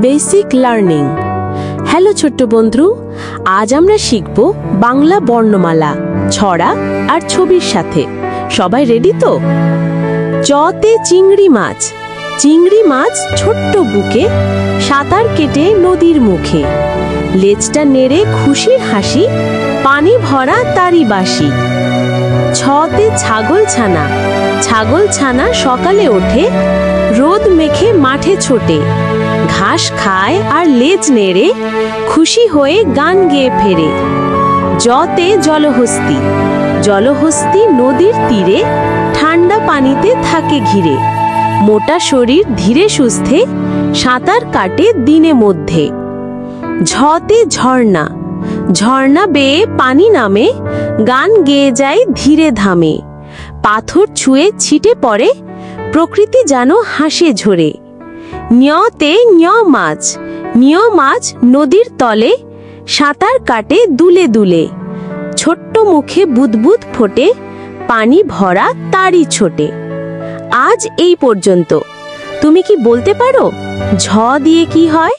Basic learning. Hello ছোট্ট বন্ধু, আজ আমরা শিখব বাংলা বর্ণমালা, ছড়া আর ছবির সাথে। সবাই রেডি তো? চতে চিংড়ি মাছ। চিংড়ি মাছ ছোট্ট বুকে, সাঁতার কেটে নদীর মুখে। লেজটা নেড়ে খুশির হাসি, পানি ভরা তারি বাসি। ছতে ছাগল ছানা। ছাগল ছানা সকালে ওঠে, রোদ মেখে মাঠে ছোটে। ঘাস খায় আর লেজ নেড়ে, খুশি হয়ে গান গেয়ে ফেরে। জতে জলহস্তি। জলহস্তি নদীর তীরে, ঠান্ডা পানিতে থাকে ঘিরে। মোটা শরীর ধীরে সুস্থে, সাঁতার কাটে দিনে মধ্যে। ঝতে ঝর্ণা। ঝর্ণা বেয়ে পানি নামে, গান গেয়ে যায় ধীরে ধামে। পাথর ছুঁয়ে ছিটে পড়ে, প্রকৃতি যেন হাসে ঝরে। ঞতে ঞ মাছ। ঞ মাছ নদীর তলে, সাঁতার কাটে দুলে দুলে। ছোট্ট মুখে বুদবুদ ফোটে, পানি ভরা তারি ছোটে। আজ এই পর্যন্ত। তুমি কি বলতে পারো ঝ দিয়ে কি হয়?